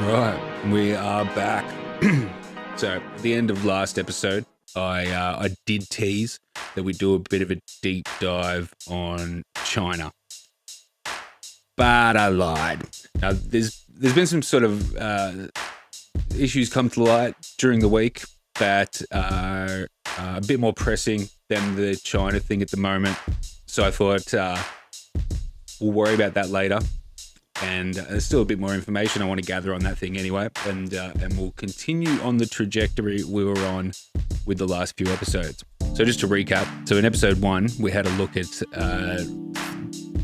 Right, we are back. So, at the end of last episode, I did tease that we do a bit of a deep dive on China, but I lied. Now, there's been some sort of issues come to light during the week that are a bit more pressing than the China thing at the moment. So I thought we'll worry about that later. And there's still a bit more information I want to gather on that thing anyway. And we'll continue on the trajectory we were on with the last few episodes. So just to recap, so in episode 1, we had a look at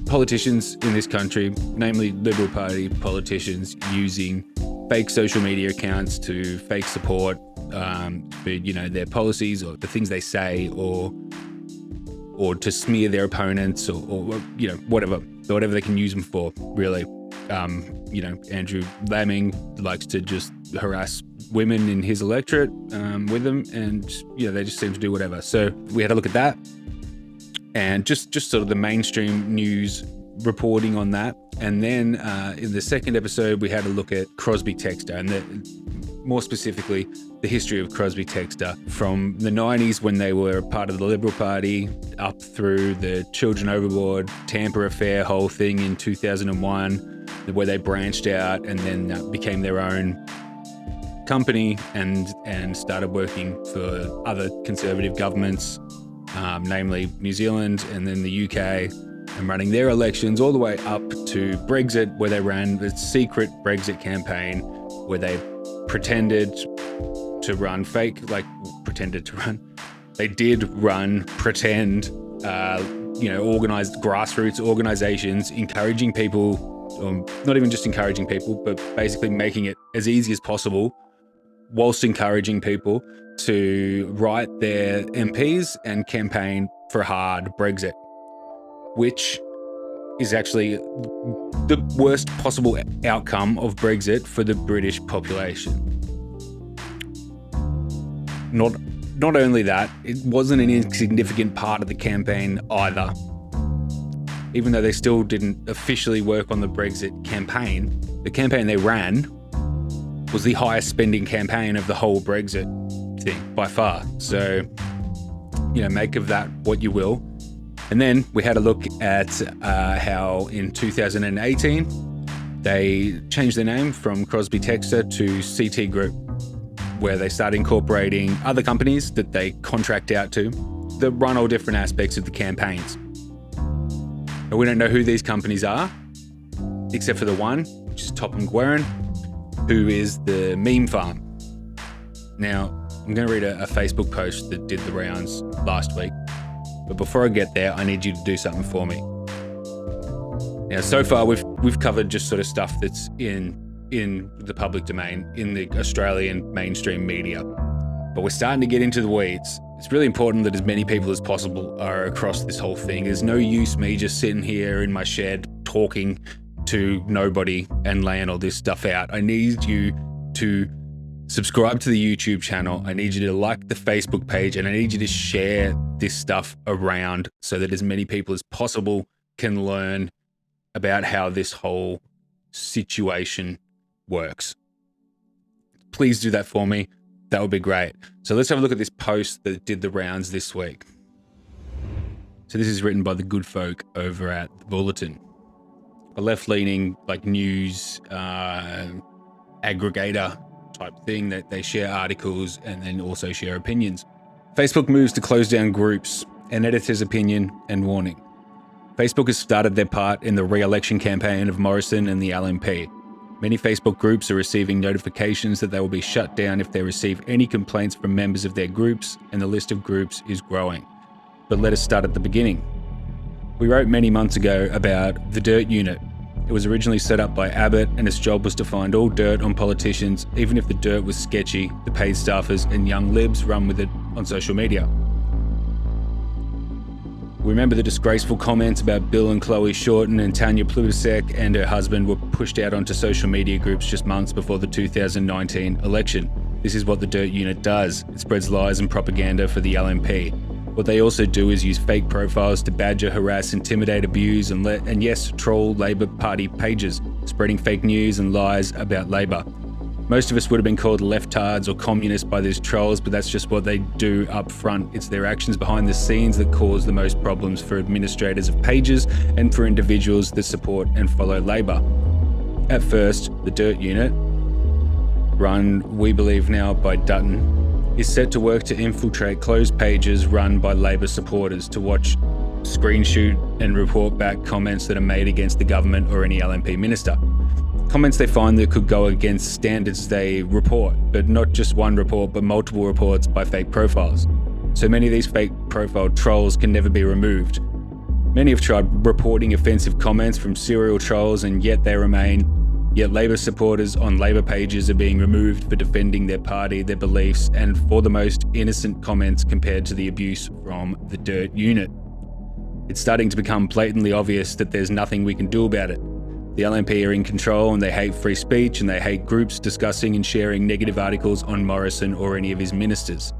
politicians in this country, namely Liberal Party politicians, using fake social media accounts to fake support for, their policies or the things they say, or to smear their opponents or whatever they can use them for, really. Andrew Laming likes to just harass women in his electorate with them, and they just seem to do whatever. So we had a look at that, and just sort of the mainstream news reporting on that. And then in the second episode, we had a look at Crosby Textor, and more specifically, the history of Crosby Textor from the 90s when they were part of the Liberal Party, up through the Children Overboard, Tampa affair whole thing in 2001, where they branched out and then became their own company and started working for other conservative governments, namely New Zealand and then the UK, and running their elections all the way up to Brexit, where they ran the secret Brexit campaign, where they pretended to run pretend organized grassroots organizations, encouraging people, not even just encouraging people, but basically making it as easy as possible, whilst encouraging people to write their MPs and campaign for hard Brexit, which is actually the worst possible outcome of Brexit for the British population. Not only that, it wasn't an insignificant part of the campaign either. Even though they still didn't officially work on the Brexit campaign, the campaign they ran was the highest spending campaign of the whole Brexit thing by far. So, make of that what you will. And then we had a look at how in 2018, they changed their name from Crosby Textor to CT Group, where they started incorporating other companies that they contract out to that run all different aspects of the campaigns. But we don't know who these companies are, except for the one, which is Topham Guerin, who is the meme farm. Now, I'm going to read a Facebook post that did the rounds last week. But before I get there, I need you to do something for me. Now, so far, we've covered just sort of stuff that's in the public domain, in the Australian mainstream media. But we're starting to get into the weeds. It's really important that as many people as possible are across this whole thing. There's no use me just sitting here in my shed talking to nobody and laying all this stuff out. I need you to subscribe to the YouTube channel. I need you to like the Facebook page, and I need you to share this stuff around so that as many people as possible can learn about how this whole situation works. Please do that for me. That would be great. So let's have a look at this post that did the rounds this week. So this is written by the good folk over at The Bulletin, a left-leaning news aggregator type thing that they share articles and then also share opinions. Facebook moves to close down groups, an editor's opinion and warning. Facebook has started their part in the re-election campaign of Morrison and the LNP. Many Facebook groups are receiving notifications that they will be shut down if they receive any complaints from members of their groups, and the list of groups is growing. But let us start at the beginning. We wrote many months ago about the Dirt Unit. It was originally set up by Abbott, and its job was to find all dirt on politicians, even if the dirt was sketchy, the paid staffers and young libs run with it on social media. We remember the disgraceful comments about Bill and Chloe Shorten, and Tanya Plibersek and her husband were pushed out onto social media groups just months before the 2019 election. This is what the Dirt Unit does. It spreads lies and propaganda for the LNP. What they also do is use fake profiles to badger, harass, intimidate, abuse, and yes, troll Labor Party pages, spreading fake news and lies about Labor. Most of us would have been called leftards or communists by these trolls, but that's just what they do up front. It's their actions behind the scenes that cause the most problems for administrators of pages and for individuals that support and follow Labor. At first, the Dirt Unit, run, we believe now, by Dutton, is set to work to infiltrate closed pages run by Labor supporters to watch, screenshot and report back comments that are made against the government or any LNP minister. Comments they find that could go against standards they report, but not just one report, but multiple reports by fake profiles. So many of these fake profile trolls can never be removed. Many have tried reporting offensive comments from serial trolls, and yet they remain. Yet Labor supporters on Labor pages are being removed for defending their party, their beliefs, and for the most innocent comments compared to the abuse from the Dirt Unit. It's starting to become blatantly obvious that there's nothing we can do about it. The LNP are in control, and they hate free speech, and they hate groups discussing and sharing negative articles on Morrison or any of his ministers.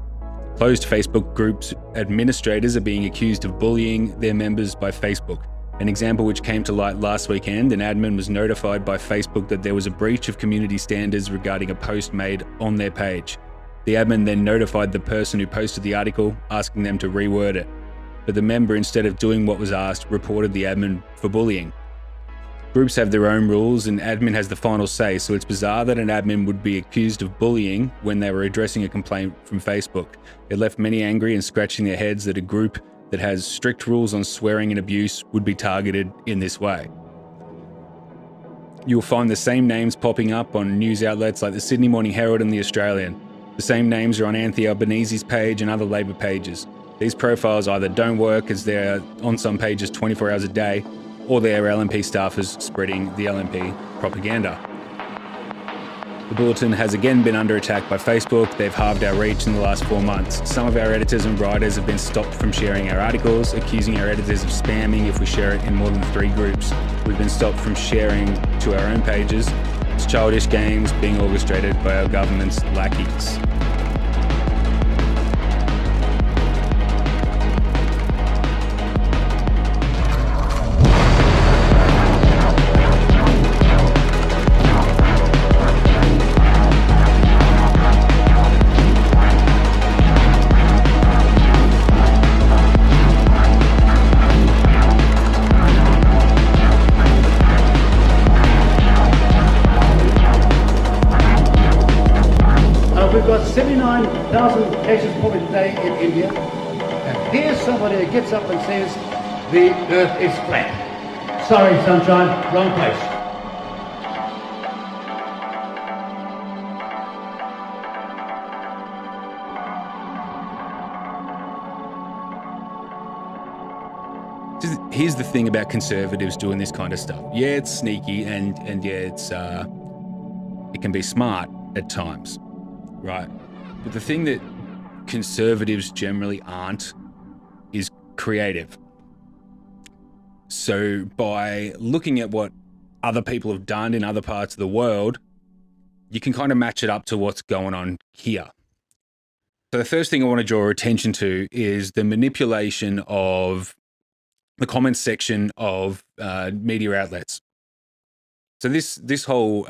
Closed Facebook groups administrators are being accused of bullying their members by Facebook. An example which came to light last weekend, an admin was notified by Facebook that there was a breach of community standards regarding a post made on their page. The admin then notified the person who posted the article, asking them to reword it. But the member, instead of doing what was asked, reported the admin for bullying. Groups have their own rules, and admin has the final say, so it's bizarre that an admin would be accused of bullying when they were addressing a complaint from Facebook. It left many angry and scratching their heads that a group that has strict rules on swearing and abuse would be targeted in this way. You'll find the same names popping up on news outlets like the Sydney Morning Herald and the Australian. The same names are on Anthony Albanese's page and other Labor pages. These profiles either don't work as they're on some pages 24 hours a day, or their LNP staffers spreading the LNP propaganda. The Bulletin has again been under attack by Facebook. They've halved our reach in the last 4 months. Some of our editors and writers have been stopped from sharing our articles, accusing our editors of spamming if we share it in more than 3 groups. We've been stopped from sharing to our own pages. It's childish games being orchestrated by our government's lackeys. We've got 79,000 cases probably today in India, and here's somebody who gets up and says the earth is flat. Sorry, sunshine, wrong place. Here's the thing about conservatives doing this kind of stuff. Yeah, it's sneaky, and yeah, it can be smart at times. Right. But the thing that conservatives generally aren't is creative. So by looking at what other people have done in other parts of the world, you can kind of match it up to what's going on here. So the first thing I want to draw attention to is the manipulation of the comments section of media outlets. So this whole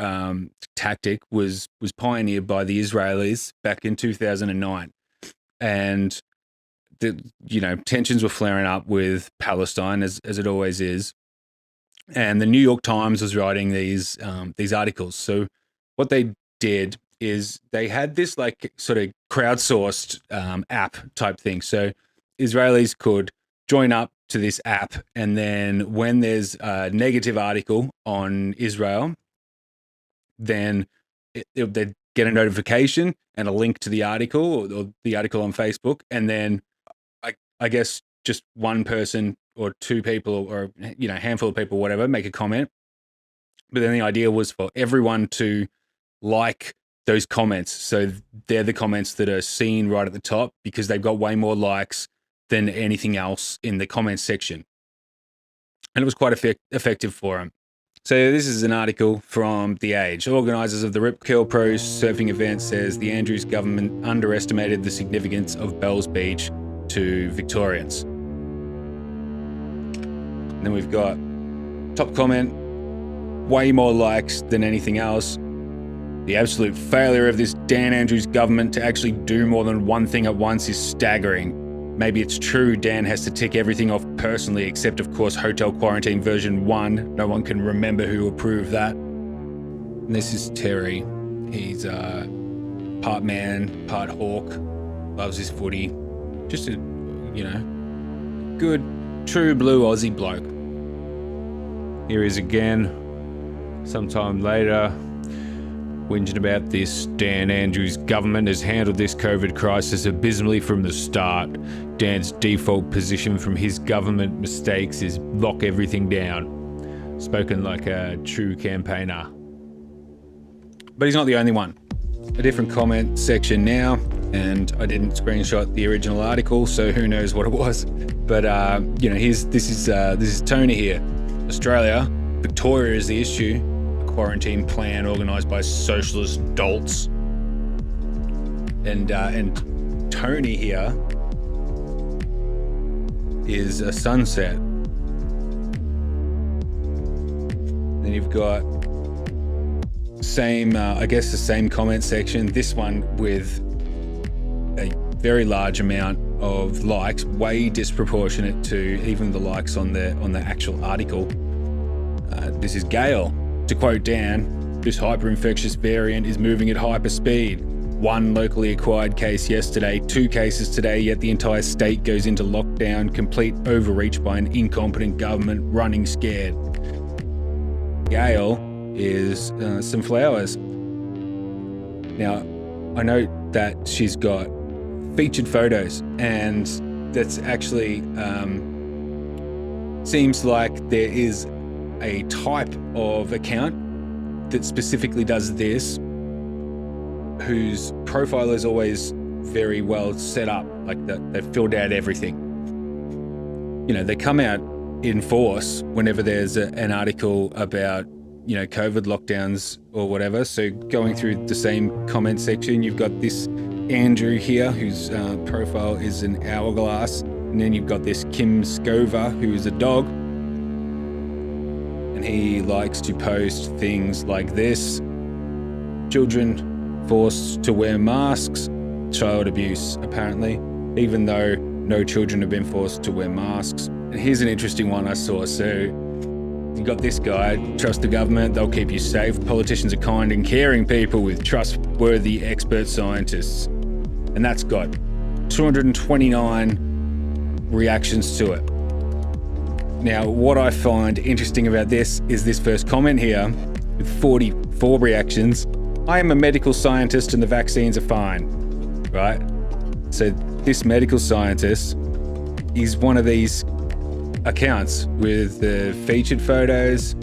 tactic was pioneered by the Israelis back in 2009, and tensions were flaring up with Palestine as it always is, and the New York Times was writing these articles. So what they did is they had this like sort of crowdsourced app type thing. So Israelis could join up to this app, and then when there's a negative article on Israel, then they'd get a notification and a link to the article or the article on Facebook, and then I guess just one person or 2 people or a handful of people, whatever, make a comment. But then the idea was for everyone to like those comments, so they're the comments that are seen right at the top because they've got way more likes than anything else in the comments section. And it was quite effective for them. So this is an article from The Age. Organisers of the Rip Curl Pro surfing event says the Andrews government underestimated the significance of Bells Beach to Victorians. And then we've got top comment, way more likes than anything else. The absolute failure of this Dan Andrews government to actually do more than one thing at once is staggering. Maybe it's true Dan has to tick everything off personally, except of course hotel quarantine version 1. No one can remember who approved that. And this is Terry. He's part man, part hawk, loves his footy. Just a, good, true blue Aussie bloke. Here he is again, sometime later, whinging about this Dan Andrews government has handled this COVID crisis abysmally from the start. Dan's default position from his government mistakes is lock everything down. Spoken like a true campaigner. But he's not the only one. A different comment section now, and I didn't screenshot the original article, so who knows what it was. But this is Tony here. Australia, Victoria is the issue. A quarantine plan organised by socialist dolts. And Tony here is a sunset. Then you've got the same comment section. This one with a very large amount of likes, way disproportionate to even the likes on the actual article. This is Gail. To quote Dan, this hyper-infectious variant is moving at hyper speed. 1 locally acquired case yesterday, 2 cases today, yet the entire state goes into lockdown, complete overreach by an incompetent government running scared. Gail is some flowers. Now, I note that she's got featured photos, and that's actually seems like there is a type of account that specifically does this, whose profile is always very well set up, like that they've filled out everything. They come out in force whenever there's an article about COVID lockdowns or whatever. So going through the same comment section, you've got this Andrew here, whose profile is an hourglass, and then you've got this Kim Scover, who is a dog, and he likes to post things like this: children forced to wear masks, child abuse apparently, even though no children have been forced to wear masks. And here's an interesting one I saw. So you got this guy: trust the government, they'll keep you safe. Politicians are kind and caring people with trustworthy expert scientists. And that's got 229 reactions to it. Now, what I find interesting about this is this first comment here with 44 reactions. I am a medical scientist and the vaccines are fine, right? So this medical scientist is one of these accounts with the featured photos.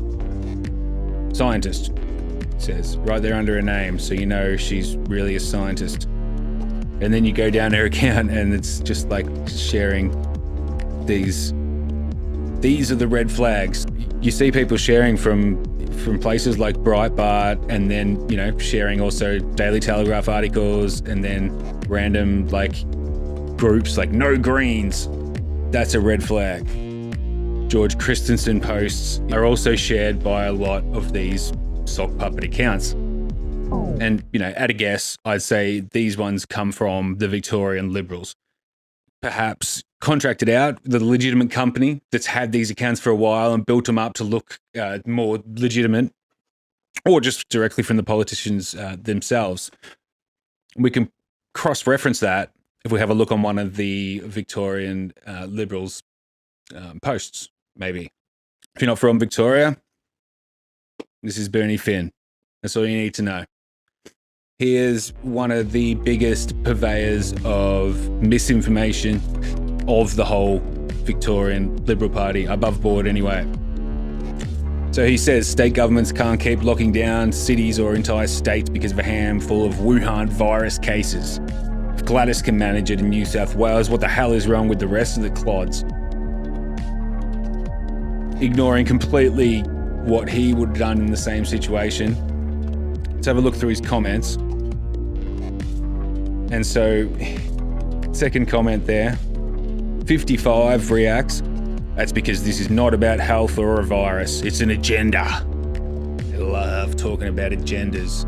Scientist, it says right there under her name, so you know she's really a scientist. And then you go down her account and it's just like sharing these are the red flags. You see people sharing from places like Breitbart, and then sharing also Daily Telegraph articles, and then random groups like No Greens. That's a red flag. George Christensen posts are also shared by a lot of these sock puppet accounts. And, at a guess, I'd say these ones come from the Victorian Liberals. Perhaps contracted out, the legitimate company that's had these accounts for a while and built them up to look more legitimate, or just directly from the politicians themselves. We can cross-reference that if we have a look on one of the Victorian Liberals posts, maybe. If you're not from Victoria, this is Bernie Finn. That's all you need to know. He is one of the biggest purveyors of misinformation of the whole Victorian Liberal Party, above board anyway. So he says state governments can't keep locking down cities or entire states because of a handful of Wuhan virus cases. If Gladys can manage it in New South Wales, what the hell is wrong with the rest of the clods? Ignoring completely what he would have done in the same situation. Let's have a look through his comments. And so, second comment there, 55 reacts. That's because this is not about health or a virus. It's an agenda. I love talking about agendas.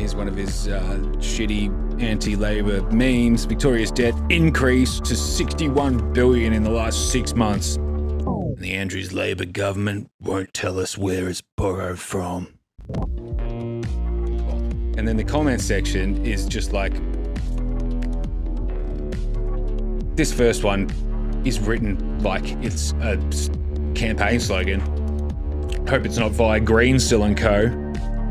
Here's one of his shitty anti-Labor memes. Victoria's debt increased to $61 billion in the last 6 months. And the Andrews Labor government won't tell us where it's borrowed from. And then the comment section is just like, this first one is written like it's a campaign slogan. Hope it's not via Greensill and Co.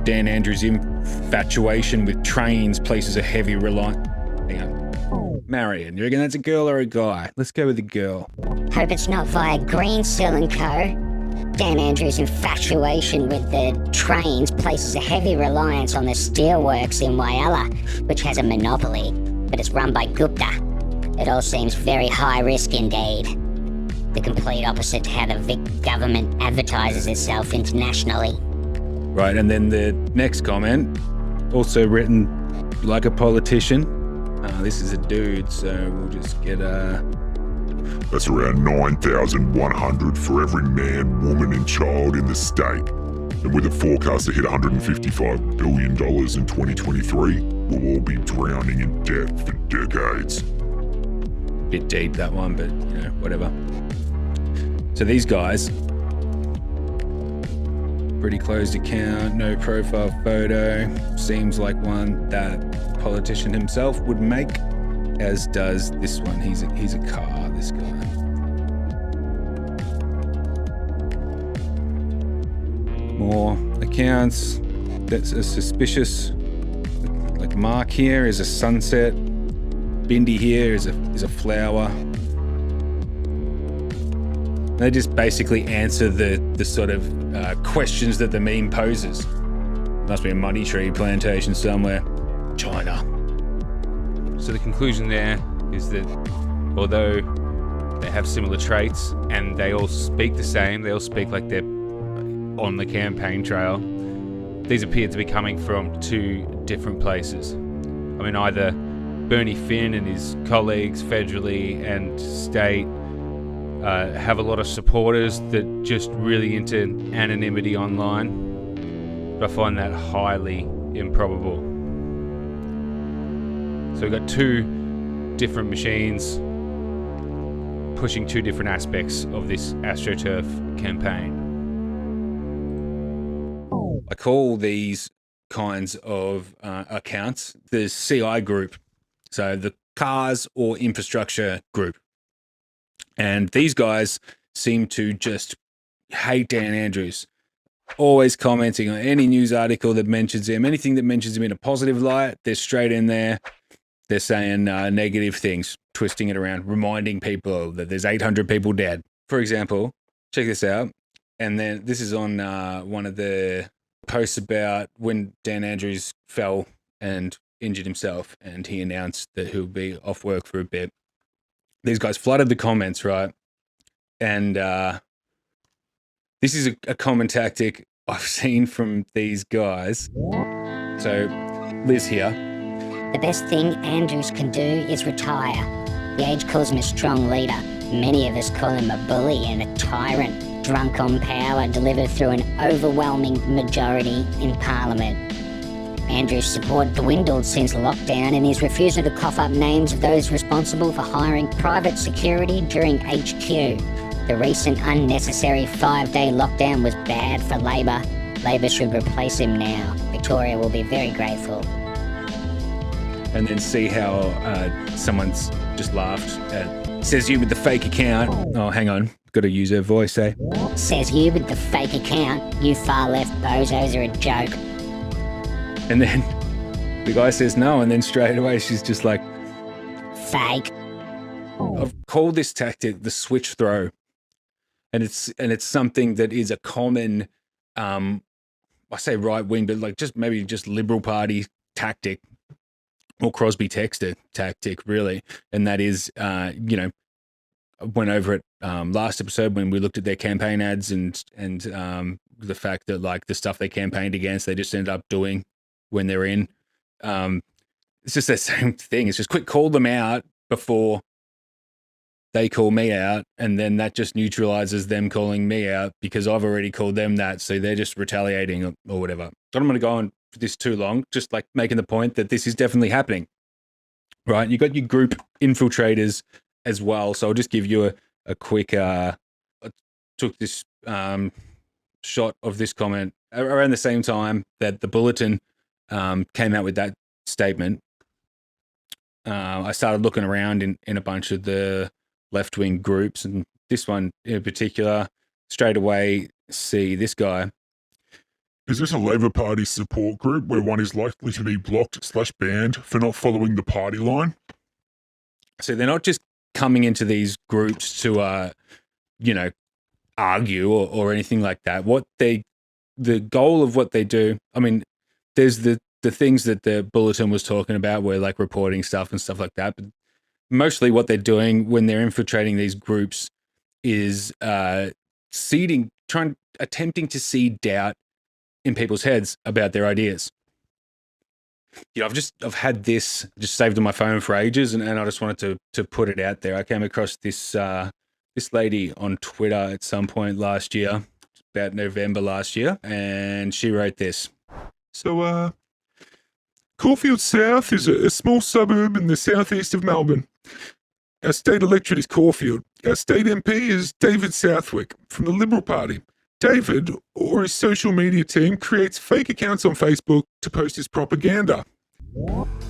Dan Andrews' infatuation with trains places a heavy reliance. Hang on. Marion, you reckon that's a girl or a guy? Let's go with a girl. Hope it's not via Greensill and Co. Dan Andrews' infatuation with the trains places a heavy reliance on the steelworks in Whyalla, which has a monopoly, but it's run by Gupta. It all seems very high risk indeed. The complete opposite to how the Vic government advertises itself internationally. Right, and then the next comment, also written like a politician. This is a dude, so we'll just get a... That's around 9,100 for every man, woman and child in the state. And with a forecast to hit $155 billion in 2023, we'll all be drowning in debt for decades. Bit deep, that one, but, you know, whatever. So these guys, pretty closed account, no profile photo, seems like one that politician himself would make, as does this one. He's a car, this guy. More accounts. That's a suspicious, like, mark here is a sunset. Bindi here is a flower. They just basically answer the sort of questions that the meme poses. Must be a money tree plantation somewhere. China. So the conclusion there is that although they have similar traits and they all speak the same, they all speak like they're on the campaign trail, these appear to be coming from two different places. I mean, either Bernie Finn and his colleagues federally and state have a lot of supporters that just really into anonymity online, but I find that highly improbable. So we've got two different machines pushing two different aspects of this AstroTurf campaign. I call these kinds of accounts the CI group. So the cars or infrastructure group. And these guys seem to just hate Dan Andrews. Always commenting on any news article that mentions him, anything that mentions him in a positive light, they're straight in there. They're saying negative things, twisting it around, reminding people that there's 800 people dead. For example, check this out. And then this is on one of the posts about when Dan Andrews fell and injured himself, and he announced that he'll be off work for a bit. These guys flooded the comments, right? And this is a common tactic I've seen from these guys. So Liz here. The best thing Andrews can do is retire. The age calls him a strong leader. Many of us call him a bully and a tyrant, drunk on power delivered through an overwhelming majority in Parliament. Andrews' support dwindled since lockdown, and his refusal to cough up names of those responsible for hiring private security during HQ. The recent unnecessary 5-day lockdown was bad for Labor. Labor should replace him now. Victoria will be very grateful. And then see how someone's just laughed at, says you with the fake account. Oh, hang on. Got to use her voice, eh? Says you with the fake account. You far left bozos are a joke. And then the guy says no, and then straight away she's just like, Fake. I've called this tactic the switch throw. And it's something that is a common, I say right wing, but like maybe just Liberal Party tactic, or Crosby Texter tactic, really. And that is, I went over it last episode when we looked at their campaign ads and the fact that like the stuff they campaigned against, they just ended up doing when they're in. It's just that same thing. It's just quick call them out before they call me out, and then that just neutralizes them calling me out because I've already called them that, so they're just retaliating or whatever. So I'm going to go and this too long, just like making the point that this is definitely happening, right? You got your group infiltrators as well. So I'll just give you a quick, I took this shot of this comment around the same time that the Bulletin came out with that statement. I started looking around in a bunch of the left-wing groups, and this one in particular, straight away see this guy. Is this a Labour Party support group where one is likely to be blocked/banned for not following the party line? So they're not just coming into these groups to, argue or anything like that. The goal of what they do, I mean, there's the things that the Bulletin was talking about, where like reporting stuff and stuff like that. But mostly what they're doing when they're infiltrating these groups is attempting to seed doubt in people's heads about their ideas. I've had this just saved on my phone for ages, and I just wanted to put it out there. I came across this lady on Twitter at some point last year, about November last year, and she wrote this. So, Caulfield South is a small suburb in the southeast of Melbourne. Our state electorate is Caulfield. Our state MP is David Southwick from the Liberal Party. David, or his social media team, creates fake accounts on Facebook to post his propaganda.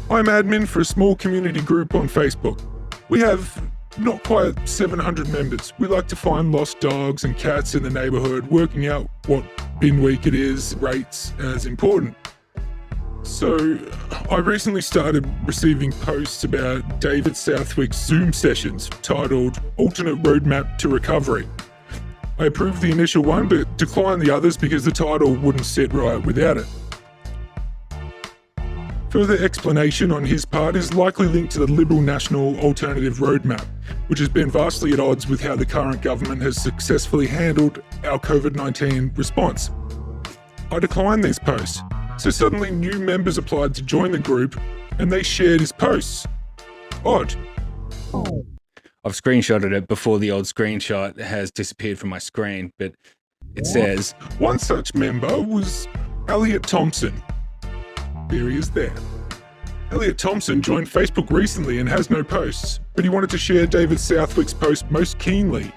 I'm admin for a small community group on Facebook. We have not quite 700 members. We like to find lost dogs and cats in the neighbourhood, working out what bin week it is, rates as important. So, I recently started receiving posts about David Southwick's Zoom sessions titled Alternate Roadmap to Recovery. I approved the initial one, but declined the others because the title wouldn't sit right without it. Further explanation on his part is likely linked to the Liberal National Alternative Roadmap, which has been vastly at odds with how the current government has successfully handled our COVID-19 response. I declined these posts, so suddenly new members applied to join the group, and they shared his posts. Odd. I've screenshotted it before the old screenshot has disappeared from my screen, but it says, one such member was Elliot Thompson. There he is there. Elliot Thompson joined Facebook recently and has no posts, but he wanted to share David Southwick's post most keenly.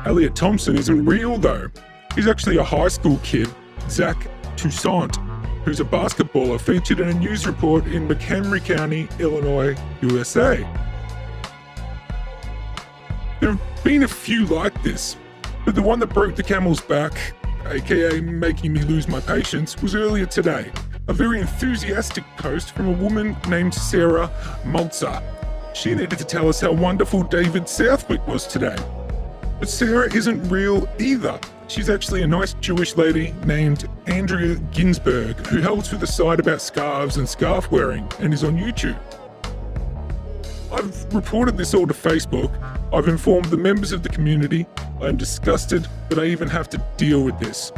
Elliot Thompson isn't real though. He's actually a high school kid, Zach Toussaint, who's a basketballer featured in a news report in McHenry County, Illinois, USA. There have been a few like this, but the one that broke the camel's back, aka making me lose my patience, was earlier today. A very enthusiastic post from a woman named Sarah Maltzer. She needed to tell us how wonderful David Southwick was today. But Sarah isn't real either. She's actually a nice Jewish lady named Andrea Ginsberg, who helps with a site about scarves and scarf wearing and is on YouTube. I've reported this all to Facebook. I've informed the members of the community. I'm disgusted that I even have to deal with this.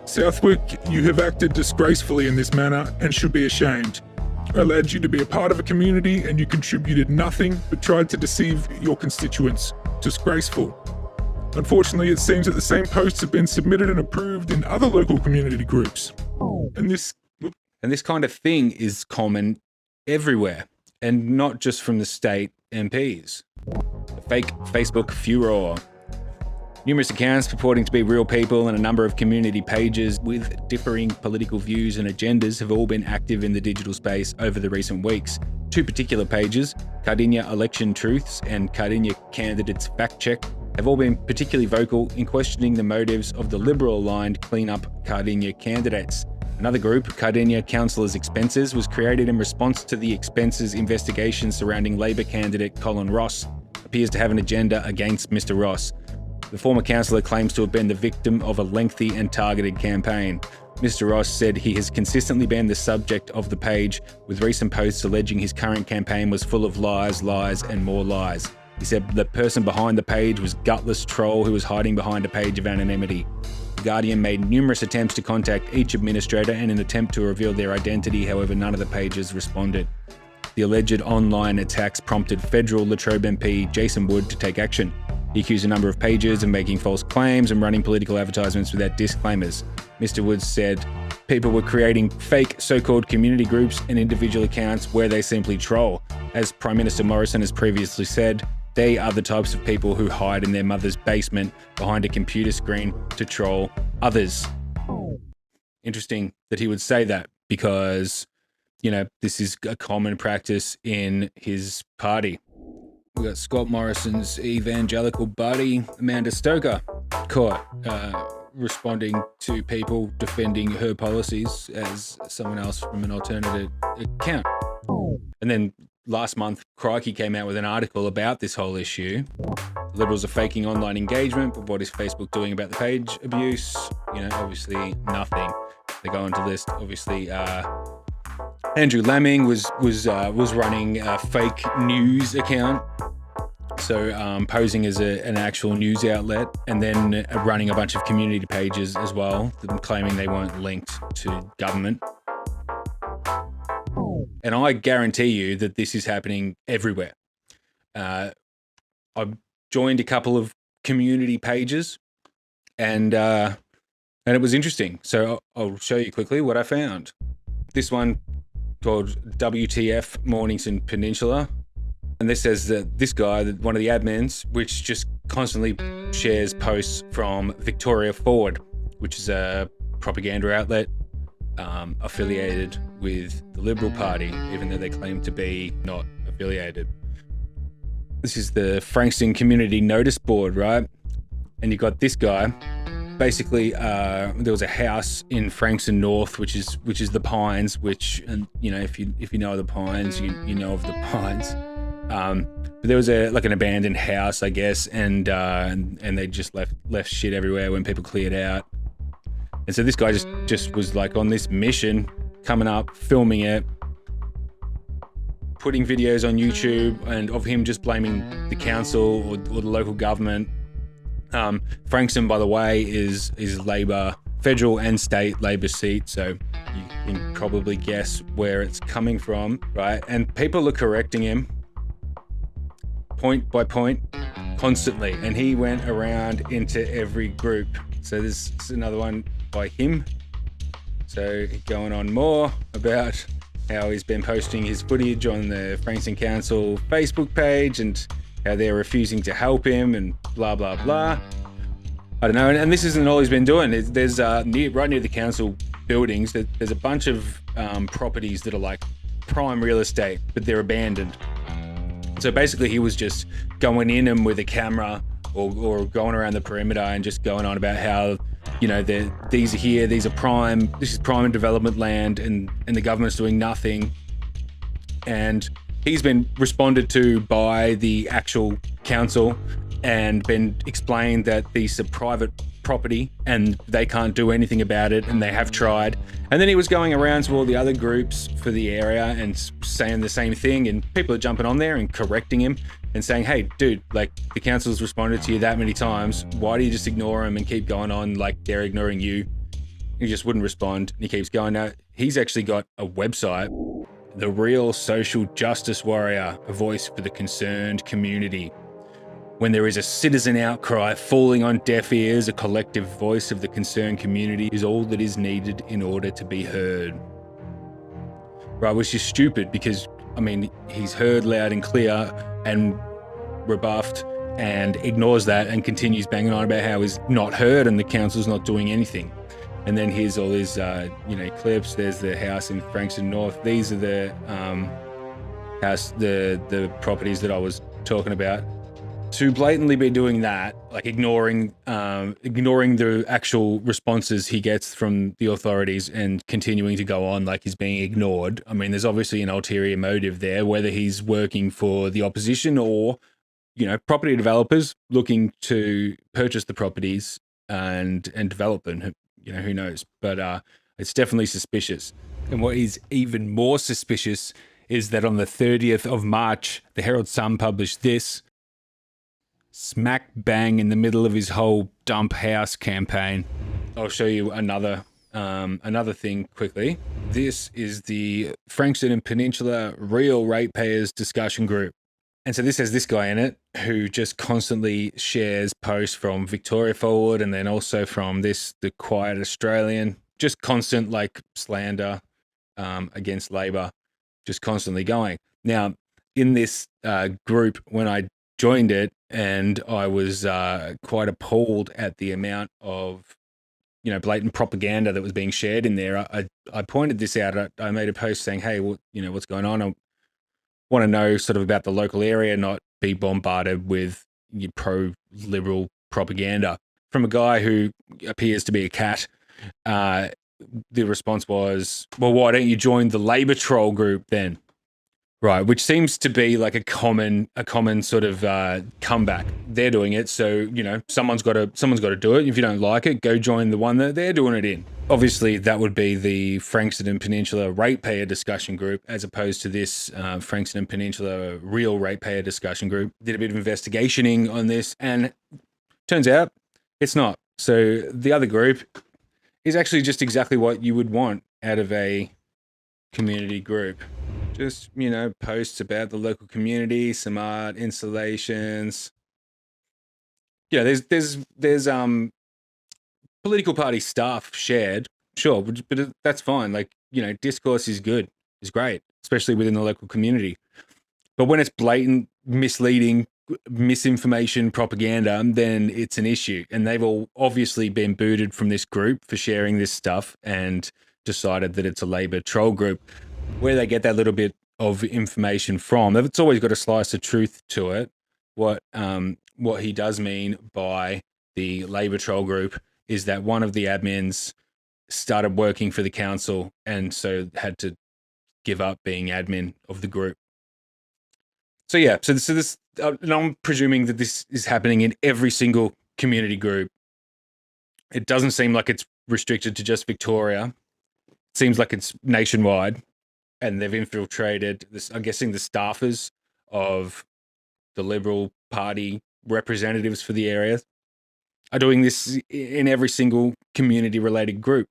Southwick, you have acted disgracefully in this manner and should be ashamed. I allowed you to be a part of a community and you contributed nothing but tried to deceive your constituents. Disgraceful. Unfortunately, it seems that the same posts have been submitted and approved in other local community groups. And this kind of thing is common everywhere, and not just from the state MPs. The fake Facebook furor. Numerous accounts purporting to be real people and a number of community pages with differing political views and agendas have all been active in the digital space over the recent weeks. Two particular pages, Cardinia Election Truths and Cardinia Candidates Fact Check, have all been particularly vocal in questioning the motives of the Liberal-aligned Clean Up Cardinia candidates. Another group, Cardinia Councillors' Expenses, was created in response to the expenses investigation surrounding Labor candidate Colin Ross, appears to have an agenda against Mr. Ross. The former councillor claims to have been the victim of a lengthy and targeted campaign. Mr. Ross said he has consistently been the subject of the page, with recent posts alleging his current campaign was full of lies, lies, and more lies. He said the person behind the page was gutless troll who was hiding behind a page of anonymity. The Guardian made numerous attempts to contact each administrator in an attempt to reveal their identity, however none of the pages responded. The alleged online attacks prompted federal Latrobe MP Jason Wood to take action. He accused a number of pages of making false claims and running political advertisements without disclaimers. Mr. Woods said, people were creating fake so-called community groups and individual accounts where they simply troll. As Prime Minister Morrison has previously said, they are the types of people who hide in their mother's basement behind a computer screen to troll others. Interesting that he would say that because, you know, this is a common practice in his party. We got Scott Morrison's evangelical buddy, Amanda Stoker, caught responding to people defending her policies as someone else from an alternative account. And then last month, Crikey came out with an article about this whole issue. Liberals are faking online engagement, but what is Facebook doing about the page abuse? You know, obviously nothing. They go on to list, obviously, Andrew Laming was running a fake news account. So posing as an actual news outlet, and then running a bunch of community pages as well, claiming they weren't linked to government. And I guarantee you that this is happening everywhere. I've joined a couple of community pages, and it was interesting. So I'll show you quickly what I found. This one called WTF Mornington Peninsula. And this says that this guy, one of the admins, which just constantly shares posts from Victoria Forward, which is a propaganda outlet affiliated with the Liberal Party, even though they claim to be not affiliated. This is the Frankston Community Notice Board, right? And you got this guy. Basically, there was a house in Frankston North, which is the Pines, which, and you know, if you know the Pines, you know of the Pines. But there was an abandoned house, I guess, and they just left shit everywhere when people cleared out. And so this guy just was like on this mission, coming up, filming it, putting videos on YouTube, and of him just blaming the council or the local government. Frankston, by the way, is Labor, federal and state Labor seat, so you can probably guess where it's coming from, right? And people are correcting him point by point, constantly, and he went around into every group. So this is another one by him. So going on more about how he's been posting his footage on the Frankston Council Facebook page and how they're refusing to help him and blah, blah, blah. I don't know. And this isn't all he's been doing. There's right near the council buildings, there's a bunch of properties that are like prime real estate, but they're abandoned. So basically he was just going in them with a camera or going around the perimeter and just going on about how, you know, these are here, these are prime, this is prime development land, and the government's doing nothing. And he's been responded to by the actual council and been explained that these are private property and they can't do anything about it, and they have tried. And then he was going around to all the other groups for the area and saying the same thing, and people are jumping on there and correcting him and saying, hey dude, like, the council's responded to you that many times, why do you just ignore them and keep going on like they're ignoring you? He just wouldn't respond, and he keeps going. Now he's actually got a website, The Real Social Justice Warrior, a voice for the concerned community. When there is a citizen outcry falling on deaf ears, a collective voice of the concerned community is all that is needed in order to be heard. Right, which is stupid because, I mean, he's heard loud and clear and rebuffed and ignores that and continues banging on about how he's not heard and the council's not doing anything. And then here's all his, clips. There's the house in Frankston North. These are the the properties that I was talking about. To blatantly be doing that, like ignoring the actual responses he gets from the authorities and continuing to go on like he's being ignored. I mean, there's obviously an ulterior motive there, whether he's working for the opposition or, you know, property developers looking to purchase the properties and develop them. You know, who knows? But it's definitely suspicious. And what is even more suspicious is that on the 30th of March, the Herald Sun published this, smack bang in the middle of his whole dump house campaign. I'll show you another thing quickly. This is the Frankston and Peninsula Real Ratepayers discussion group. And so this has this guy in it who just constantly shares posts from Victoria Forward and then also from the Quiet Australian just constant like slander against Labor, just constantly going. Now, in this group, when I joined it, and I was quite appalled at the amount of blatant propaganda that was being shared in there. I pointed this out. I made a post saying, "Hey, what's going on? I want to know sort of about the local area, not be bombarded with pro-liberal propaganda from a guy who appears to be a cat." The response was, "Well, why don't you join the Labor troll group then?" Right, which seems to be like a common sort of comeback. They're doing it, so someone's got to do it. If you don't like it, go join the one that they're doing it in. Obviously, that would be the Frankston Peninsula Ratepayer Discussion Group, as opposed to this Frankston Peninsula Real Ratepayer Discussion Group. Did a bit of investigationing on this, and turns out it's not. So the other group is actually just exactly what you would want out of a community group. Just, posts about the local community, some art, installations. Yeah, there's political party stuff shared, sure, but that's fine. Like, discourse is good, is great, especially within the local community. But when it's blatant, misleading, misinformation, propaganda, then it's an issue. And they've all obviously been booted from this group for sharing this stuff and decided that it's a Labor troll group. Where they get that little bit of information from, it's always got a slice of truth to it. What he does mean by the Labor troll group is that one of the admins started working for the council and so had to give up being admin of the group. So yeah, so this, and I'm presuming that this is happening in every single community group. It doesn't seem like it's restricted to just Victoria. It seems like it's nationwide. And they've infiltrated this, I'm guessing the staffers of the Liberal Party representatives for the area are doing this in every single community-related group.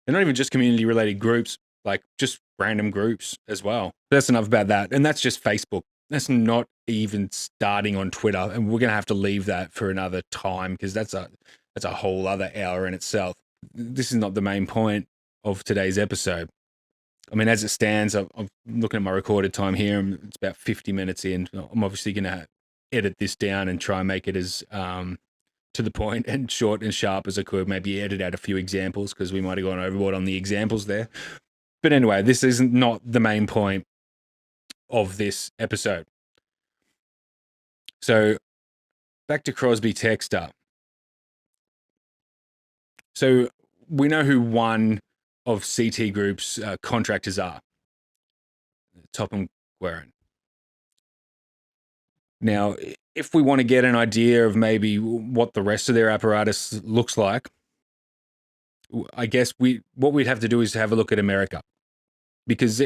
They're not even just community-related groups, like just random groups as well. But that's enough about that. And that's just Facebook. That's not even starting on Twitter. And we're going to have to leave that for another time because that's a whole other hour in itself. This is not the main point of today's episode. I mean, as it stands, I'm looking at my recorded time here, and it's about 50 minutes in. I'm obviously going to edit this down and try and make it as to the point and short and sharp as I could. Maybe edit out a few examples because we might have gone overboard on the examples there. But anyway, this isn't not the main point of this episode. So back to Crosby Textor. So we know who one of CT Group's contractors are. Topham Guerin. Now, if we want to get an idea of maybe what the rest of their apparatus looks like, I guess what we'd have to do is have a look at America. Because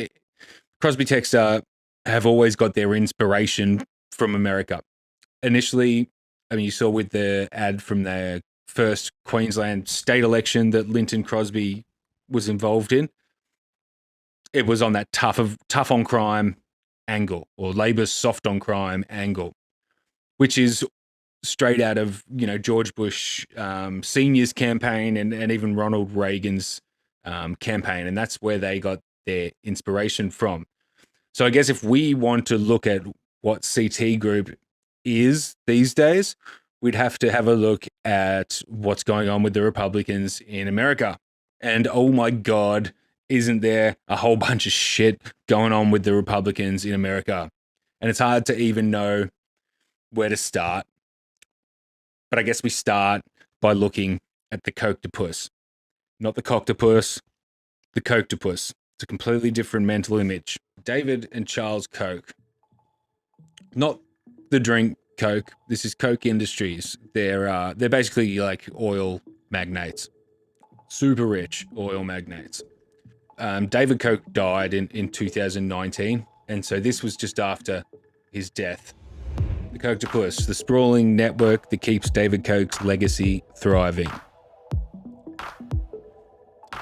Crosby Textor have always got their inspiration from America. Initially, I mean, you saw with the ad from the first Queensland state election that Linton Crosby was involved in, it was on that tough on crime angle, or Labor's soft on crime angle, which is straight out of George Bush Senior's campaign and even Ronald Reagan's campaign, and that's where they got their inspiration from. So I guess if we want to look at what CT Group is these days, we'd have to have a look at what's going on with the Republicans in America. And oh my God, isn't there a whole bunch of shit going on with the Republicans in America? And it's hard to even know where to start. But I guess we start by looking at the Coctopus. Not the Coctopus, the Coctopus. It's a completely different mental image. David and Charles Koch. Not the drink Coke. This is Koch Industries. They're basically like oil magnates. Super rich oil magnates. David Koch died in 2019, and so this was just after his death. The Coctopus, the sprawling network that keeps David Koch's legacy thriving.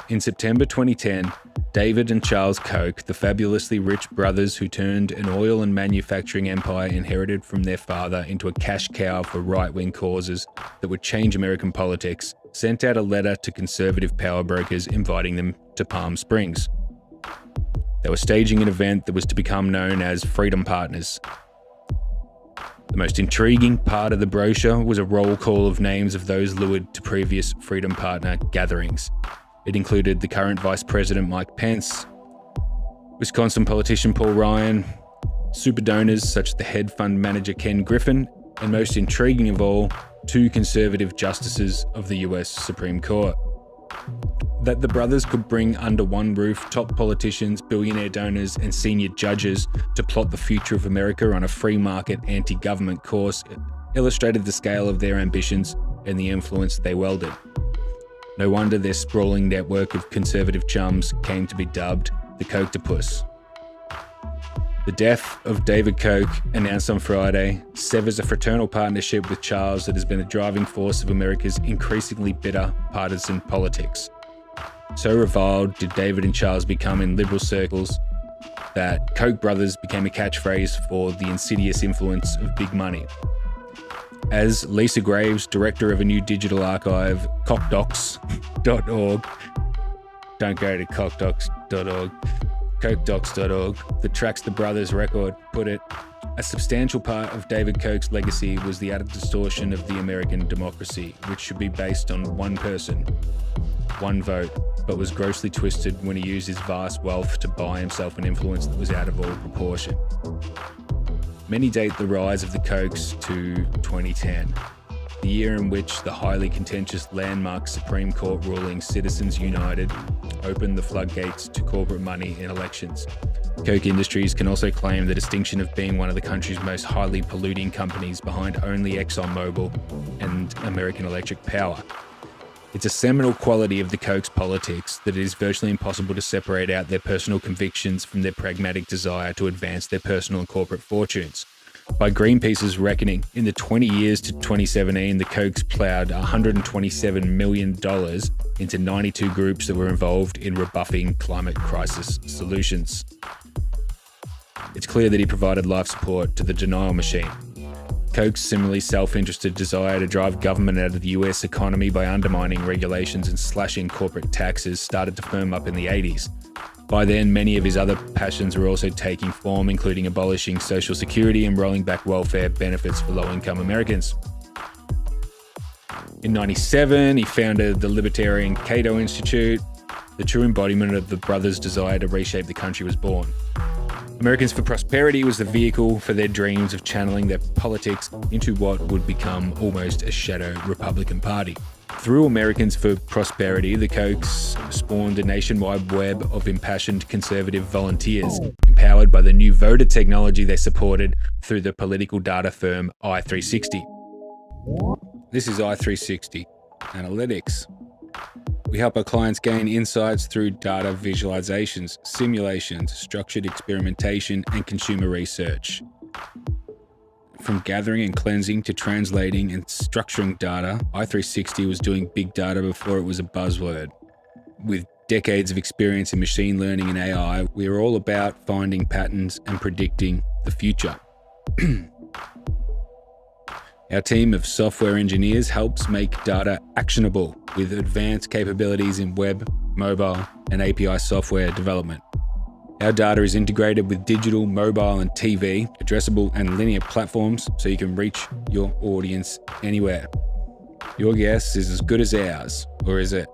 In September 2010, David and Charles Koch, the fabulously rich brothers who turned an oil and manufacturing empire inherited from their father into a cash cow for right-wing causes that would change American politics, sent out a letter to conservative power brokers inviting them to Palm Springs. They were staging an event that was to become known as Freedom Partners. The most intriguing part of the brochure was a roll call of names of those lured to previous Freedom Partner gatherings. It included the current Vice President Mike Pence, Wisconsin politician Paul Ryan, super donors such as the hedge fund manager Ken Griffin, and most intriguing of all, 2 conservative justices of the US Supreme Court. That the brothers could bring under one roof top politicians, billionaire donors, and senior judges to plot the future of America on a free market anti-government course illustrated the scale of their ambitions and the influence they wielded. No wonder their sprawling network of conservative chums came to be dubbed the Kochtopus. The death of David Koch, announced on Friday, severs a fraternal partnership with Charles that has been a driving force of America's increasingly bitter partisan politics. So reviled did David and Charles become in liberal circles that Koch Brothers became a catchphrase for the insidious influence of big money. As Lisa Graves, director of a new digital archive, kochdocs.org, don't go to kochdocs.org, kochdocs.org, that tracks the brothers' record, put it, a substantial part of David Koch's legacy was the utter distortion of the American democracy, which should be based on one person, one vote, but was grossly twisted when he used his vast wealth to buy himself an influence that was out of all proportion. Many date the rise of the Kochs to 2010, the year in which the highly contentious landmark Supreme Court ruling Citizens United opened the floodgates to corporate money in elections. Koch Industries can also claim the distinction of being one of the country's most highly polluting companies behind only ExxonMobil and American Electric Power. It's a seminal quality of the Koch's politics that it is virtually impossible to separate out their personal convictions from their pragmatic desire to advance their personal and corporate fortunes. By Greenpeace's reckoning, in the 20 years to 2017, the Kochs ploughed $127 million into 92 groups that were involved in rebuffing climate crisis solutions. It's clear that he provided life support to the denial machine. Koch's similarly self-interested desire to drive government out of the US economy by undermining regulations and slashing corporate taxes started to firm up in the 80s. By then, many of his other passions were also taking form, including abolishing Social Security and rolling back welfare benefits for low-income Americans. In 1997, he founded the libertarian Cato Institute. The true embodiment of the brothers' desire to reshape the country was born. Americans for Prosperity was the vehicle for their dreams of channeling their politics into what would become almost a shadow Republican Party. Through Americans for Prosperity, the Kochs spawned a nationwide web of impassioned conservative volunteers, empowered by the new voter technology they supported through the political data firm i360. This is i360 Analytics. We help our clients gain insights through data visualizations, simulations, structured experimentation, and consumer research. From gathering and cleansing to translating and structuring data, i360 was doing big data before it was a buzzword. With decades of experience in machine learning and AI, we are all about finding patterns and predicting the future. Our team of software engineers helps make data actionable with advanced capabilities in web, mobile, and API software development. Our data is integrated with digital, mobile, and TV, addressable and linear platforms so you can reach your audience anywhere. Your guess is as good as ours, or is it?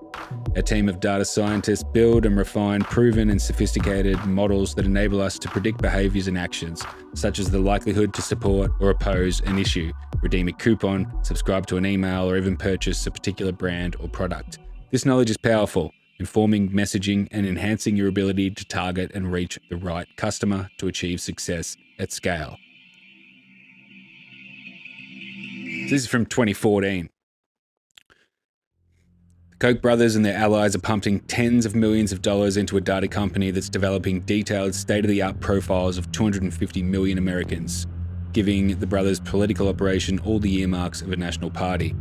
Our team of data scientists build and refine proven and sophisticated models that enable us to predict behaviors and actions, such as the likelihood to support or oppose an issue, redeem a coupon, subscribe to an email, or even purchase a particular brand or product. This knowledge is powerful, informing messaging and enhancing your ability to target and reach the right customer to achieve success at scale. This is from 2014. Koch Brothers and their allies are pumping tens of millions of dollars into a data company that's developing detailed, state-of-the-art profiles of 250 million Americans, giving the brothers' political operation all the earmarks of a national party.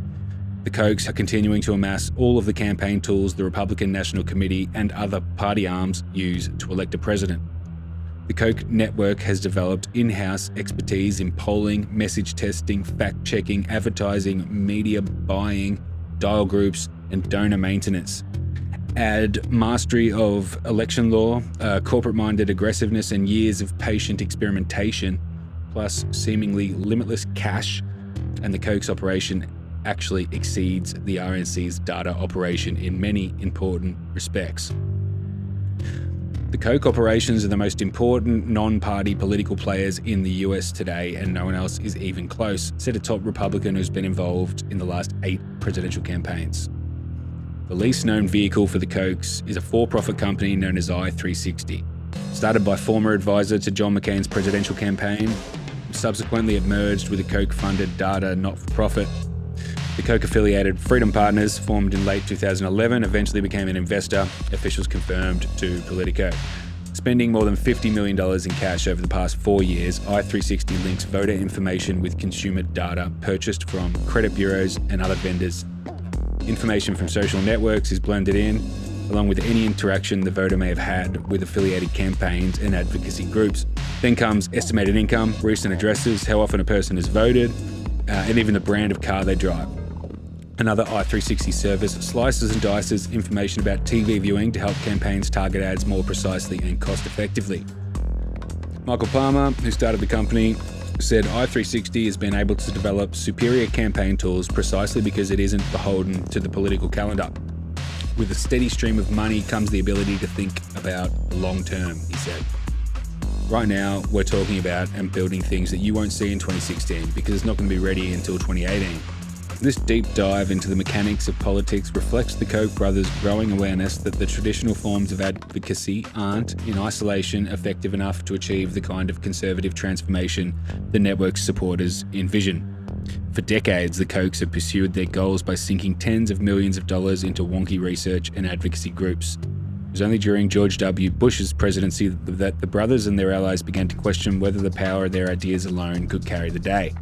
The Kochs are continuing to amass all of the campaign tools the Republican National Committee and other party arms use to elect a president. The Koch network has developed in-house expertise in polling, message testing, fact-checking, advertising, media buying, dial groups, and donor maintenance. Add mastery of election law, corporate-minded aggressiveness, and years of patient experimentation, plus seemingly limitless cash, and the Koch's operation actually exceeds the RNC's data operation in many important respects. The Koch operations are the most important non-party political players in the US today, and no one else is even close, said a top Republican who's been involved in the last 8 presidential campaigns. The least known vehicle for the Kochs is a for-profit company known as i360. Started by former advisor to John McCain's presidential campaign, subsequently it merged with a Koch-funded data not-for-profit. The Koch-affiliated Freedom Partners, formed in late 2011, eventually became an investor, officials confirmed to Politico. Spending more than $50 million in cash over the past 4 years, i360 links voter information with consumer data purchased from credit bureaus and other vendors. Information from social networks is blended in, along with any interaction the voter may have had with affiliated campaigns and advocacy groups. Then comes estimated income, recent addresses, how often a person has voted, and even the brand of car they drive. Another i360 service slices and dices information about TV viewing to help campaigns target ads more precisely and cost effectively. Michael Palmer, who started the company, said i360 has been able to develop superior campaign tools precisely because it isn't beholden to the political calendar. With a steady stream of money comes the ability to think about the long term, he said. Right now, we're talking about and building things that you won't see in 2016 because it's not going to be ready until 2018. This deep dive into the mechanics of politics reflects the Koch brothers' growing awareness that the traditional forms of advocacy aren't, in isolation, effective enough to achieve the kind of conservative transformation the network's supporters envision. For decades, the Kochs have pursued their goals by sinking tens of millions of dollars into wonky research and advocacy groups. It was only during George W. Bush's presidency that the brothers and their allies began to question whether the power of their ideas alone could carry the day.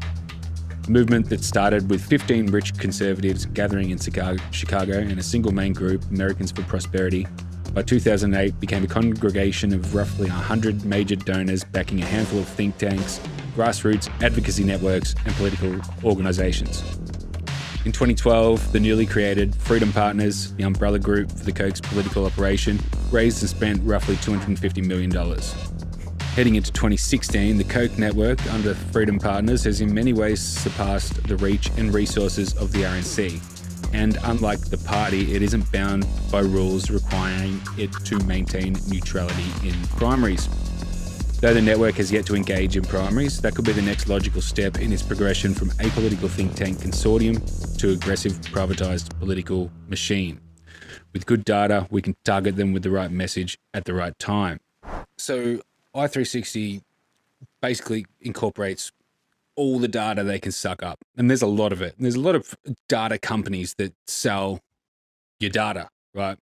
A movement that started with 15 rich conservatives gathering in Chicago and a single main group, Americans for Prosperity, by 2008 became a congregation of roughly 100 major donors backing a handful of think tanks, grassroots advocacy networks, and political organizations. In 2012, the newly created Freedom Partners, the umbrella group for the Koch's political operation, raised and spent roughly $250 million. Heading into 2016, the Koch network under Freedom Partners has in many ways surpassed the reach and resources of the RNC. And unlike the party, it isn't bound by rules requiring it to maintain neutrality in primaries. Though the network has yet to engage in primaries, that could be the next logical step in its progression from apolitical think tank consortium to aggressive privatized political machine. With good data, we can target them with the right message at the right time. So i360 basically incorporates all the data they can suck up. And there's a lot of it. There's a lot of data companies that sell your data, right?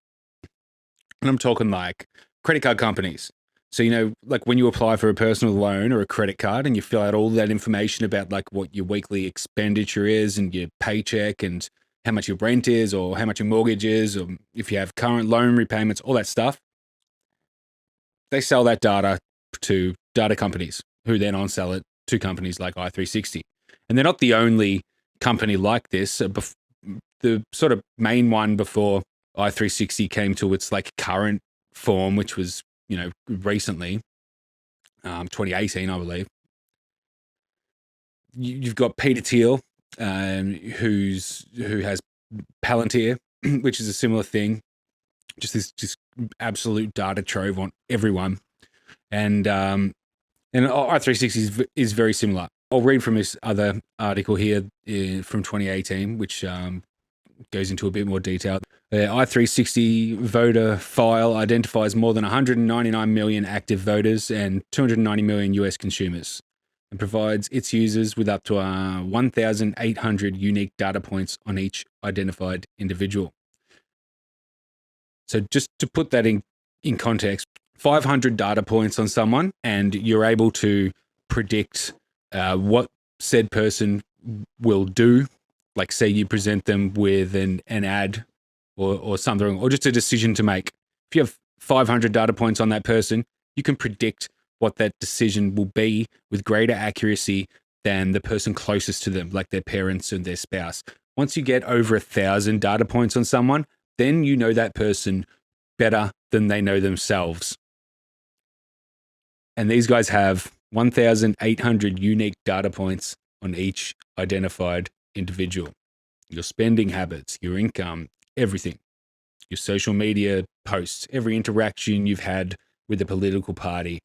And I'm talking like credit card companies. So, you know, like when you apply for a personal loan or a credit card and you fill out all that information about like what your weekly expenditure is and your paycheck and how much your rent is or how much your mortgage is, or if you have current loan repayments, all that stuff, they sell that data to data companies who then on-sell it to companies like i360. And they're not the only company like this. The sort of main one before i360 came to its like current form, which was, you know, recently, 2018, I believe. You've got Peter Thiel, who has Palantir, which is a similar thing. Just this absolute data trove on everyone. And i360 is very similar. I'll read from this other article here from 2018, which goes into a bit more detail. The i360 voter file identifies more than 199 million active voters and 290 million US consumers, and provides its users with up to 1,800 unique data points on each identified individual. So just to put that in context, 500 data points on someone, and you're able to predict what said person will do. Like say you present them with an ad or something, or just a decision to make. If you have 500 data points on that person, you can predict what that decision will be with greater accuracy than the person closest to them, like their parents and their spouse. Once you get over 1,000 data points on someone, then you know that person better than they know themselves. And these guys have 1,800 unique data points on each identified individual. Your spending habits, your income, everything. Your social media posts, every interaction you've had with a political party,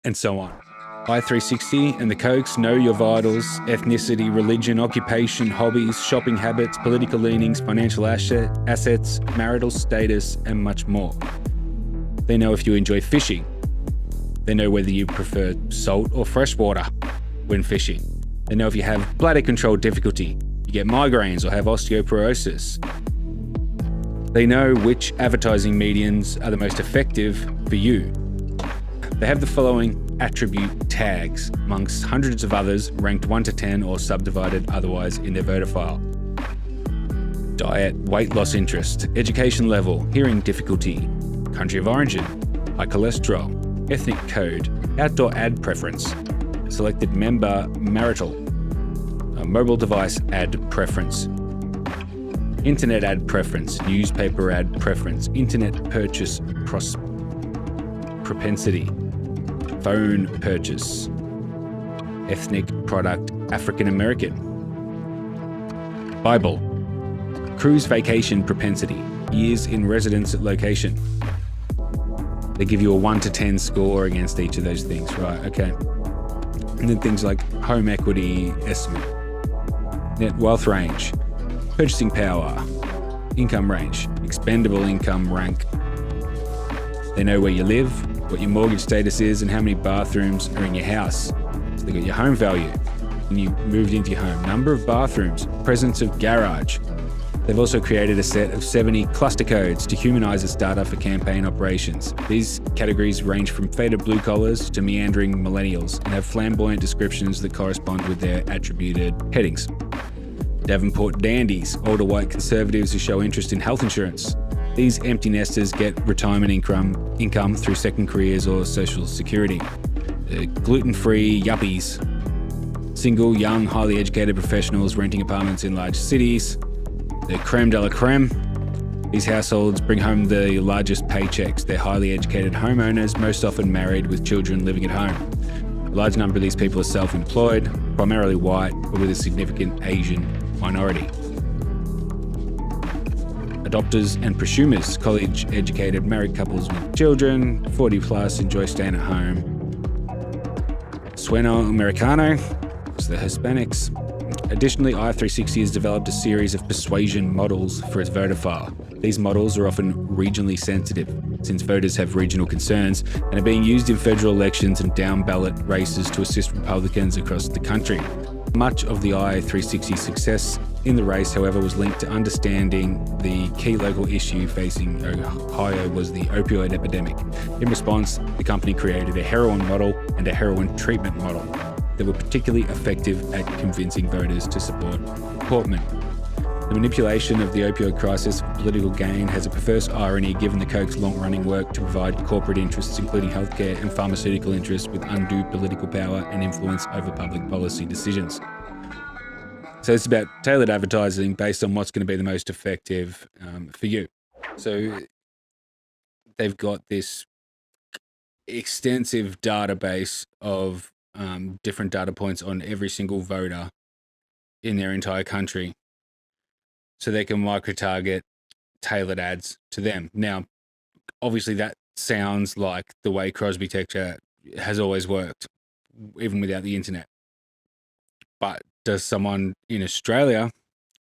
and so on. i360 and the Kochs know your vitals, ethnicity, religion, occupation, hobbies, shopping habits, political leanings, financial assets, marital status, and much more. They know if you enjoy fishing. They know whether you prefer salt or freshwater when fishing. They know if you have bladder control difficulty, you get migraines or have osteoporosis. They know which advertising mediums are the most effective for you. They have the following attribute tags, amongst hundreds of others ranked 1 to 10 or subdivided otherwise in their voter file. Diet, weight loss interest, education level, hearing difficulty, country of origin, high cholesterol, ethnic code, outdoor ad preference, selected member marital, mobile device ad preference, internet ad preference, newspaper ad preference, internet purchase propensity, phone purchase, ethnic product, African American, Bible, cruise vacation propensity, years in residence at location. They give you a 1 to 10 score against each of those things, right? Okay. And then things like home equity estimate, net wealth range, purchasing power, income range, expendable income rank. They know where you live, what your mortgage status is, and how many bathrooms are in your house. So they got your home value when you moved into your home, number of bathrooms, presence of garage. They've also created a set of 70 cluster codes to humanize its data for campaign operations. These categories range from faded blue collars to meandering millennials and have flamboyant descriptions that correspond with their attributed headings. Davenport dandies, older white conservatives who show interest in health insurance. These empty nesters get retirement income through second careers or social security. Gluten-free yuppies. Single, young, highly educated professionals renting apartments in large cities. The creme de la creme. These households bring home the largest paychecks. They're highly educated homeowners, most often married with children living at home. A large number of these people are self-employed, primarily white, but with a significant Asian minority. Adopters and prosumers, college-educated married couples with children, 40 plus, enjoy staying at home. Sueno Americano, it's the Hispanics. Additionally, i360 has developed a series of persuasion models for its voter file. These models are often regionally sensitive, since voters have regional concerns, and are being used in federal elections and down-ballot races to assist Republicans across the country. Much of the i360 success in the race, however, was linked to understanding the key local issue facing Ohio was the opioid epidemic. In response, the company created a heroin model and a heroin treatment model that were particularly effective at convincing voters to support Portman. The manipulation of the opioid crisis for political gain has a perverse irony given the Koch's long-running work to provide corporate interests, including healthcare and pharmaceutical interests, with undue political power and influence over public policy decisions. So it's about tailored advertising based on what's going to be the most effective for you. So they've got this extensive database of different data points on every single voter in their entire country, so they can micro-target tailored ads to them. Now, obviously that sounds like the way Crosby Tech has always worked, even without the internet. But does someone in Australia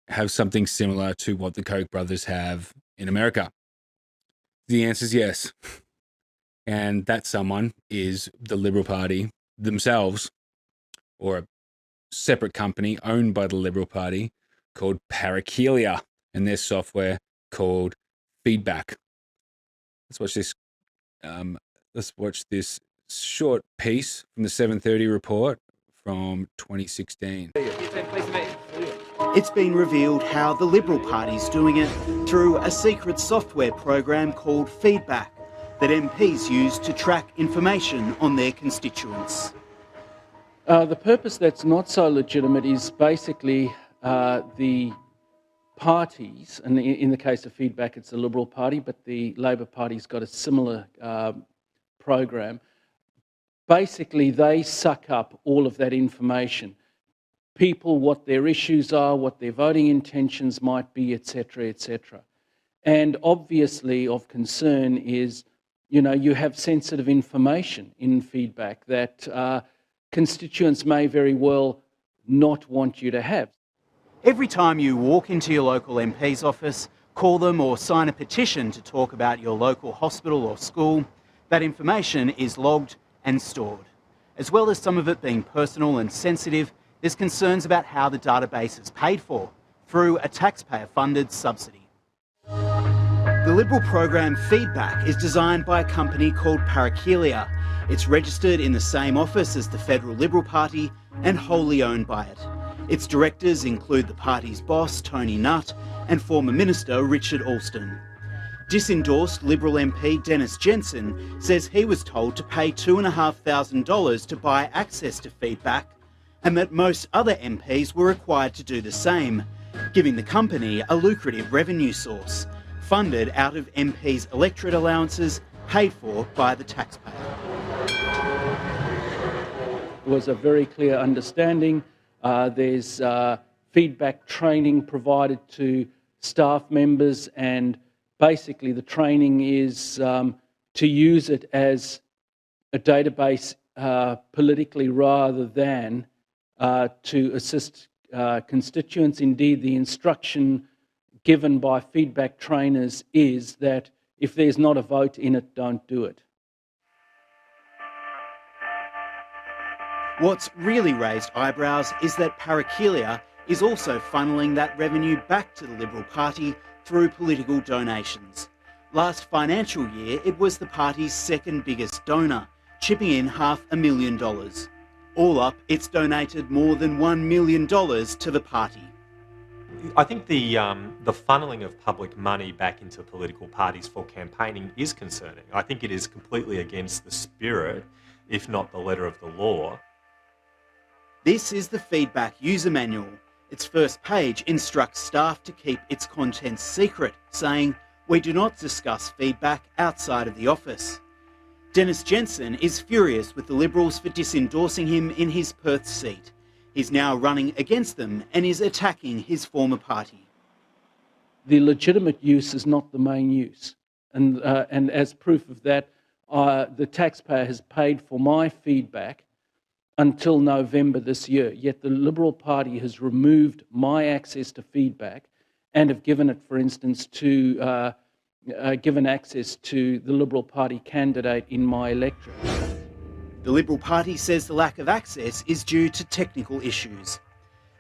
have something similar to what the Koch brothers have in America? The answer is yes. And that someone is the Liberal Party themselves, or a separate company owned by the Liberal Party called Parakelia, and their software called Feedback. Let's watch this. Let's watch this short piece from the 7:30 report from 2016. It's been revealed how the Liberal Party's doing it through a secret software program called Feedback that MPs use to track information on their constituents. The purpose that's not so legitimate is basically the parties, and in the case of Feedback, it's the Liberal Party, but the Labor Party's got a similar program. Basically, they suck up all of that information. People, what their issues are, what their voting intentions might be, etc., etc. And obviously of concern is, you have sensitive information in Feedback that constituents may very well not want you to have. Every time you walk into your local MP's office, call them or sign a petition to talk about your local hospital or school, that information is logged and stored. As well as some of it being personal and sensitive, there's concerns about how the database is paid for, through a taxpayer-funded subsidy. The Liberal program Feedback is designed by a company called Parakelia. It's registered in the same office as the Federal Liberal Party and wholly owned by it. Its directors include the party's boss, Tony Nutt, and former Minister Richard Alston. Disendorsed Liberal MP Dennis Jensen says he was told to pay $2,500 to buy access to Feedback, and that most other MPs were required to do the same, giving the company a lucrative revenue source, funded out of MPs' electorate allowances paid for by the taxpayer. It was a very clear understanding. There's feedback training provided to staff members, and basically the training is to use it as a database politically rather than to assist constituents. Indeed, the instruction given by feedback trainers is that if there's not a vote in it, don't do it. What's really raised eyebrows is that Parakelia is also funneling that revenue back to the Liberal Party through political donations. Last financial year, it was the party's second biggest donor, chipping in $500,000. All up, it's donated more than $1 million to the party. I think the funneling of public money back into political parties for campaigning is concerning. I think it is completely against the spirit, if not the letter of the law. This is the Feedback user manual. Its first page instructs staff to keep its contents secret, saying, "We do not discuss feedback outside of the office." Dennis Jensen is furious with the Liberals for disendorsing him in his Perth seat. He's now running against them and is attacking his former party. The legitimate use is not the main use. And as proof of that, the taxpayer has paid for my feedback until November this year, yet the Liberal Party has removed my access to feedback and have given it, for instance, to given access to the Liberal Party candidate in my electorate. The Liberal Party says the lack of access is due to technical issues.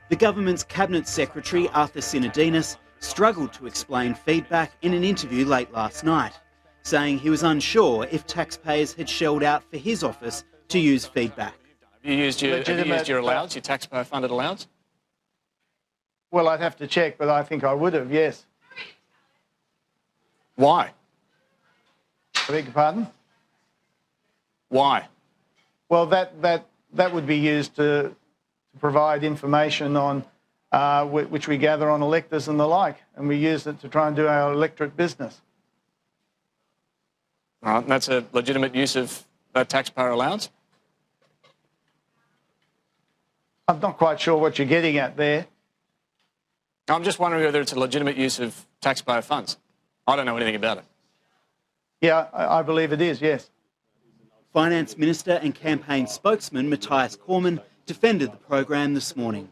The government's Cabinet Secretary, Arthur Sinodinos, struggled to explain feedback in an interview late last night, saying he was unsure if taxpayers had shelled out for his office to use feedback. Have you used your allowance, your taxpayer-funded allowance? Well, I'd have to check, but I think I would have, yes. Why? I beg your pardon? Why? Well, that would be used to provide information on which we gather on electors and the like, and we use it to try and do our electorate business. All right, and that's a legitimate use of that taxpayer allowance? I'm not quite sure what you're getting at there. I'm just wondering whether it's a legitimate use of taxpayer funds. I don't know anything about it. Yeah, I believe it is, yes. Finance Minister and campaign spokesman Matthias Cormann defended the program this morning.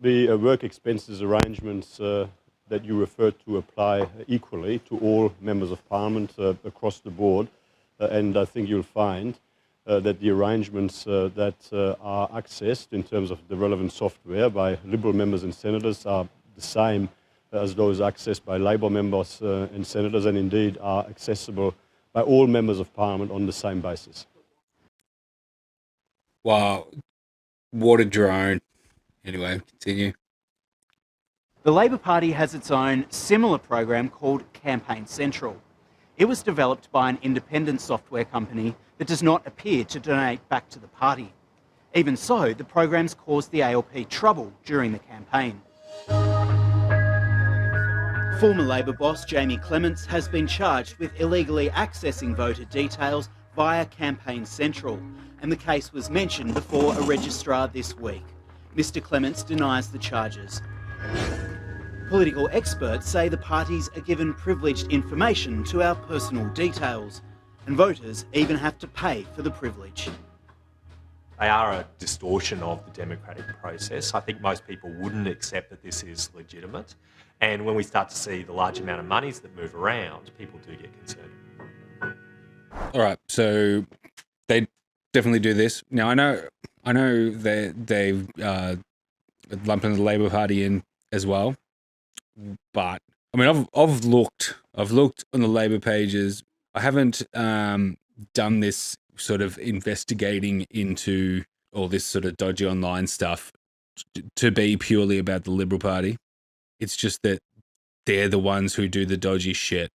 The work expenses arrangements that you referred to apply equally to all members of parliament across the board, and I think you'll find that the arrangements that are accessed in terms of the relevant software by Liberal members and senators are the same as those accessed by Labor members and senators, and indeed are accessible by all members of parliament on the same basis. Wow, what a drone. Anyway, continue. The Labor Party has its own similar program called Campaign Central. It was developed by an independent software company that does not appear to donate back to the party. Even so, the program's caused the ALP trouble during the campaign. Former Labor boss Jamie Clements has been charged with illegally accessing voter details via Campaign Central, and the case was mentioned before a registrar this week. Mr. Clements denies the charges. Political experts say the parties are given privileged information to our personal details, and voters even have to pay for the privilege. They are a distortion of the democratic process. I think most people wouldn't accept that this is legitimate. And when we start to see the large amount of monies that move around, people do get concerned. All right, so they definitely do this. Now, I know they've lumping the Labor Party in as well, but I mean, I've looked on the Labor pages. I haven't done this sort of investigating into all this sort of dodgy online stuff to be purely about the Liberal Party. It's just that they're the ones who do the dodgy shit.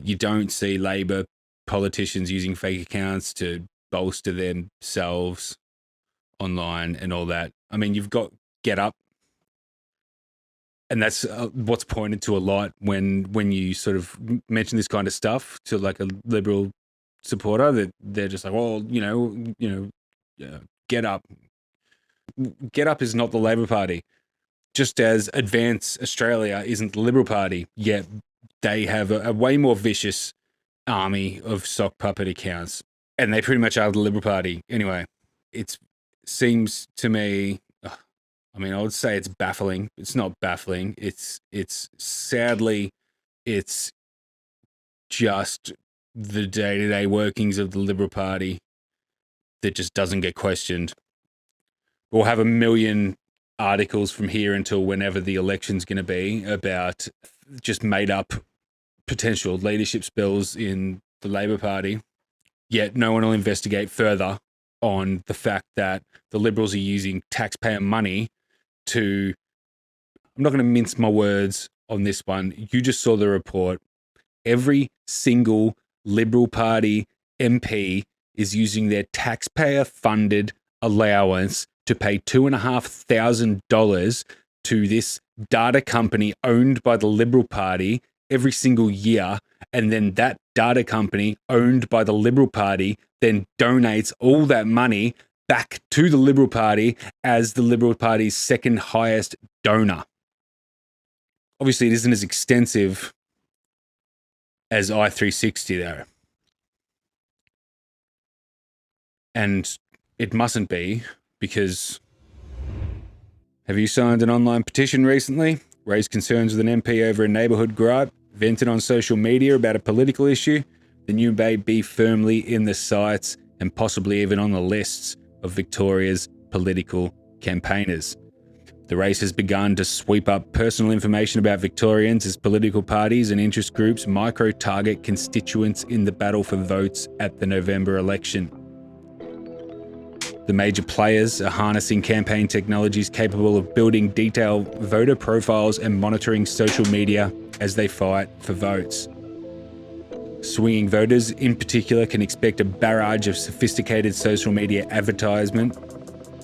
You don't see Labor politicians using fake accounts to bolster themselves online and all that. I mean, you've got Get Up, and that's what's pointed to a lot when you sort of mention this kind of stuff to like a Liberal supporter, that they're just like, well, Get Up. Get Up is not the Labor Party. Just as Advance Australia isn't the Liberal Party, yet they have a way more vicious army of sock puppet accounts, and they pretty much are the Liberal Party. Anyway, it seems to me, I mean, I would say it's baffling. It's not baffling. It's sadly, it's just the day-to-day workings of the Liberal Party that just doesn't get questioned. We'll have a million articles from here until whenever the election's going to be about just made up potential leadership spills in the Labor Party, yet no one will investigate further on the fact that the Liberals are using taxpayer money to, I'm not going to mince my words on this one. You just saw the report. Every single Liberal Party MP is using their taxpayer-funded allowance to pay $2,500 to this data company owned by the Liberal Party every single year, and then that data company owned by the Liberal Party then donates all that money back to the Liberal Party as the Liberal Party's second highest donor. Obviously, it isn't as extensive as i360 though. And it mustn't be, because have you signed an online petition recently? Raised concerns with an MP over a neighbourhood gripe? Vented on social media about a political issue? Then you may be firmly in the sights and possibly even on the lists of Victoria's political campaigners. The race has begun to sweep up personal information about Victorians as political parties and interest groups micro-target constituents in the battle for votes at the November election. The major players are harnessing campaign technologies capable of building detailed voter profiles and monitoring social media as they fight for votes. Swinging voters in particular can expect a barrage of sophisticated social media advertising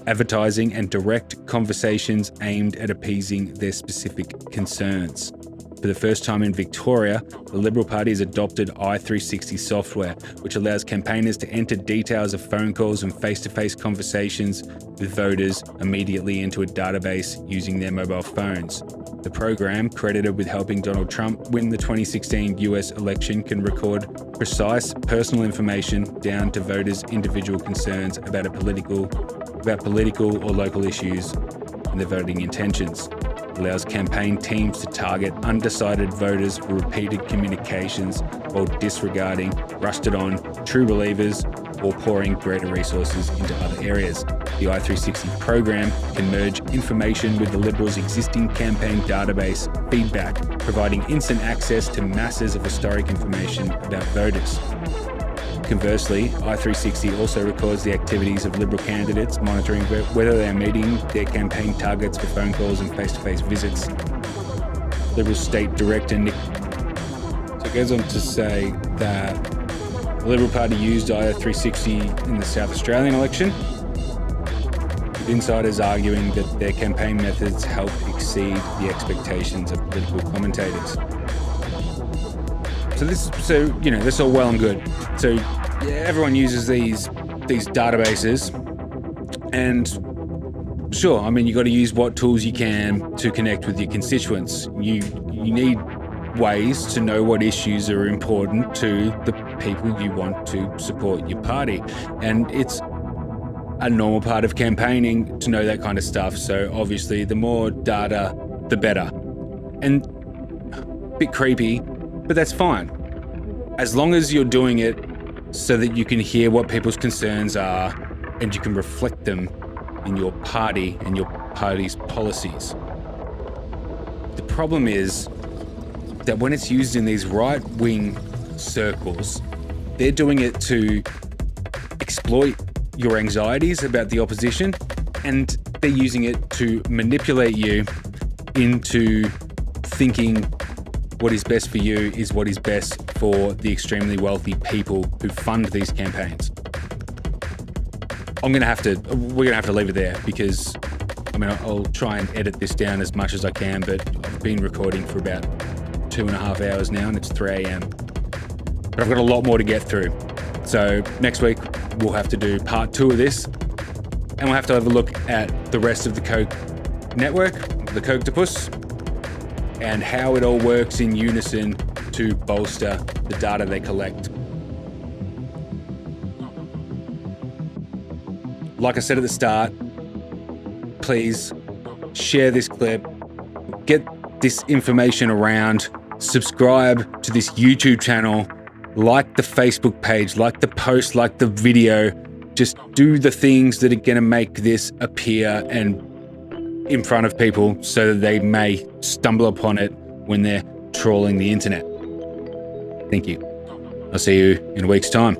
and direct conversations aimed at appeasing their specific concerns. For the first time in Victoria, the Liberal Party has adopted i360 software, which allows campaigners to enter details of phone calls and face-to-face conversations with voters immediately into a database using their mobile phones. The program, credited with helping Donald Trump win the 2016 US election, can record precise personal information down to voters' individual concerns about political or local issues and their voting intentions. Allows campaign teams to target undecided voters for repeated communications while disregarding rusted-on true believers or pouring greater resources into other areas. The i360 program can merge information with the Liberals' existing campaign database feedback, providing instant access to masses of historic information about voters. Conversely, i360 also records the activities of Liberal candidates, monitoring whether they are meeting their campaign targets for phone calls and face-to-face visits. Liberal State Director Nick... So it goes on to say that the Liberal Party used i360 in the South Australian election. insiders arguing that their campaign methods help exceed the expectations of political commentators. So that's all well and good. So yeah, everyone uses these databases, and sure, I mean, you got to use what tools you can to connect with your constituents. You need ways to know what issues are important to the people you want to support your party, and it's a normal part of campaigning to know that kind of stuff. So obviously, the more data, the better. And a bit creepy, but that's fine. As long as you're doing it so that you can hear what people's concerns are and you can reflect them in your party and your party's policies. The problem is that when it's used in these right-wing circles, they're doing it to exploit your anxieties about the opposition, and they're using it to manipulate you into thinking what is best for you is what is best for the extremely wealthy people who fund these campaigns. We're gonna have to leave it there, because I mean, I'll try and edit this down as much as I can, but I've been recording for about 2.5 hours now, and it's 3 a.m. But I've got a lot more to get through. So next week we'll have to do part 2 of this, and we'll have to have a look at the rest of the Koch network, the Kochtopus, and how it all works in unison to bolster the data they collect. Like I said at the start, please share this clip, get this information around, subscribe to this YouTube channel, like the Facebook page, like the post, like the video. Just do the things that are going to make this appear and in front of people so that they may stumble upon it when they're trawling the internet. Thank you. I'll see you in a week's time.